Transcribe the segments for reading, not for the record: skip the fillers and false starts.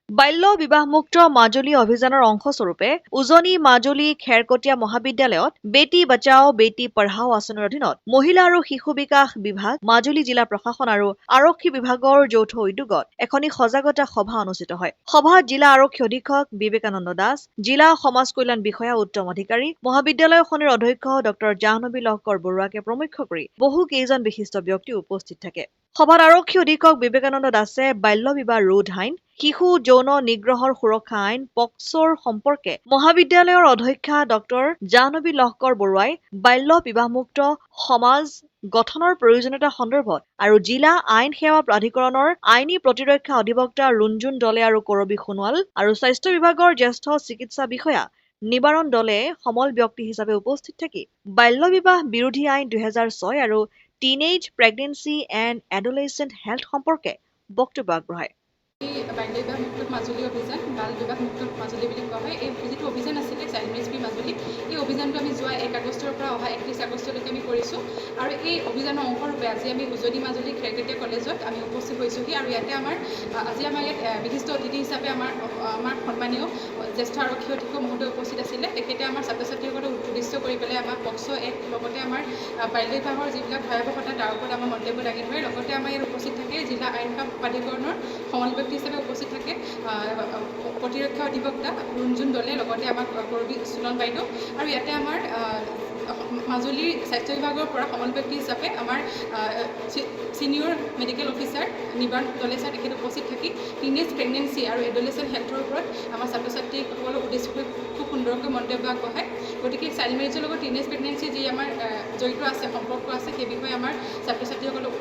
বাল্য বিবাহমুক্ত মাজুলী অভিযানৰ অংশস্বৰূপে উজনি মাজুলী খেৰকটীয়া মহাবিদ্যালয়ত বেটি বচাও বেটি পঢ়াও আঁচনিৰ অধীনত মহিলা আৰু শিশু বিকাশ বিভাগ, মাজুলী জিলা প্ৰশাসন আৰু আৰক্ষী বিভাগৰ যৌথ উদ্যোগত এখনি সজাগতা সভা অনুষ্ঠিত হয়। সভাত জিলা আৰক্ষী অধীক্ষক বিবেকানন্দ দাস, জিলা সমাজ কল্যাণ বিষয়া উত্তম অধিকাৰী, মহাবিদ্যালয়খনৰ অধ্যক্ষ ডক্টৰ জাহ্নবী লহকৰ বৰুৱাকে প্ৰমুখ্য কৰি বহু কেইজন বিশিষ্ট ব্যক্তি উপস্থিত থাকে। সভাত আৰক্ষী অধীক্ষক বিবেকানন্দ দাসে বাল্য বিবাহ ৰোধ আইন, শিশু যৌন নিগ্ৰহৰ সুৰক্ষা আইন পক্সোৰ সম্পৰ্কে মহাবিদ্যালয়ৰ অধ্যক্ষা ডক্টৰ জাহ্নবী লহকৰ বৰুৱাই বাল্য বিবাহমুক্ত সমাজ গঠনৰ প্ৰয়োজনীয়তা সন্দৰ্ভত আৰু জিলা আইন সেৱা প্ৰাধিকৰণৰ আইনী প্ৰতিৰক্ষা অধিবক্তা ৰুণজুন দলে আৰু কৰবী সোণোৱাল আৰু স্বাস্থ্য বিভাগৰ জ্যেষ্ঠ চিকিৎসা বিষয়া নিবাৰণ দলে সমল ব্যক্তি হিচাপে উপস্থিত থাকি বাল্য বিবাহ বিৰোধী আইন 2006 আৰু teenage pregnancy and adolescent health সম্পৰ্কে বক্তব্য আগবঢ়ায়। বাল্য বিবাহ মুক্ত মাজুলী অভিযান, বাল বিবাহ মুক্ত মাজুলী বুলি কোৱা হয়। এই যিটো অভিযান আছিলে চাইল্ড মেৰেজ ফ্ৰী মাজুলী, এই অভিযানটো আমি যোৱা 1 আগষ্টৰ পৰা অহা 31 আগষ্টলৈকে আমি কৰিছোঁ। আৰু এই অভিযানৰ অংশৰূপে আজি আমি উজনি মাজুলী খেৰকটীয়া কলেজত আমি উপস্থিত হৈছোঁহি। আৰু ইয়াতে আজি আমাৰ ইয়াত বিশিষ্ট অতিথি হিচাপে আমাৰ সন্মানীয় জ্যেষ্ঠ আৰক্ষী অধীক্ষক মহোদয় উপস্থিত আছিলে। তেখেতে আমাৰ ছাত্ৰ ছাত্ৰীসকলক উদ্দেশ্য কৰি পেলাই আমাৰ পক্সো এক্ট, লগতে আমাৰ বাল্য বিবাহৰ যিবিলাক ভয়াৱহতা তাৰ ওপৰত আমাৰ মন্তব্য দাঙি ধৰে। লগতে আমাৰ ইয়াত উপস্থিত থাকে জিলা আইন সেৱা প্ৰাধিকৰণৰ সমল ব্যক্তি হিচাপে উপস্থিত থাকে প্ৰতিৰক্ষা অধিবক্তা ৰুণজুন দলে, লগতে আমাৰ কৰবী সোণোৱাল বাইদেউ। আৰু ইয়াতে আমাৰ মাজুলীৰ স্বাস্থ্য বিভাগৰ পৰা সমল ব্যক্তি হিচাপে আমাৰ ছিনিয়ৰ মেডিকেল অফিচাৰ নিবাৰণ দলে ছাৰ তেখেত উপস্থিত থাকি টিনেজ প্ৰেগনেন্সি আৰু এডোলেচেণ্ট হেল্থৰ ওপৰত আমাৰ ছাত্ৰ ছাত্ৰীসকলক উদ্দেশ্য কৰি খুব সুন্দৰকৈ মন্তব্য আগবঢ়ায়। গতিকে চাইল্ড মেৰেজৰ লগত টিনেজ প্ৰেগনেন্সি যি আমাৰ জড়িত আছে, সম্পৰ্ক আছে, সেই বিষয়ে আমাৰ ছাত্ৰ ছাত্ৰীসকলক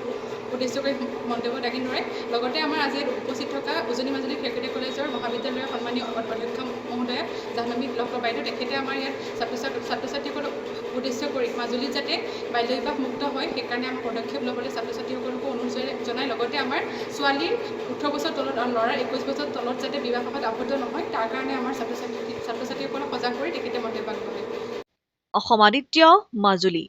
উদ্দেশ্য কৰি মন্তব্য দাঙি ধৰে। লগতে আমাৰ আজি উপস্থিত থকা উজনি মাজুলী খেৰকটীয়া কলেজৰ মহাবিদ্যালয়ৰ সন্মানীয় অধ্যক্ষ মহোদয়া জাহ্নবী লহকৰ বাইদেউ, তেখেতে আমাৰ ইয়াত ছাত্ৰ ছাত্ৰীসকলক উদ্দেশ্য কৰি মাজুলীত যাতে বাল্য বিবাহ মুক্ত হয় সেইকাৰণে আমাৰ পদক্ষেপ ল'বলৈ ছাত্ৰ ছাত্ৰীসকলকো অনুৰোধ জনায়। লগতে আমাৰ ছোৱালীৰ 18 বছৰ তলত আৰু ল'ৰাৰ 21 বছৰ তলত যাতে বিবাহত আবদ্ধ নহয় তাৰ কাৰণে আমাৰ ছাত্ৰ ছাত্ৰীসকলক সজাগ কৰি তেখেতে মন্তব্য আগবঢ়ায়। অসম আদিত্য, মাজুলী।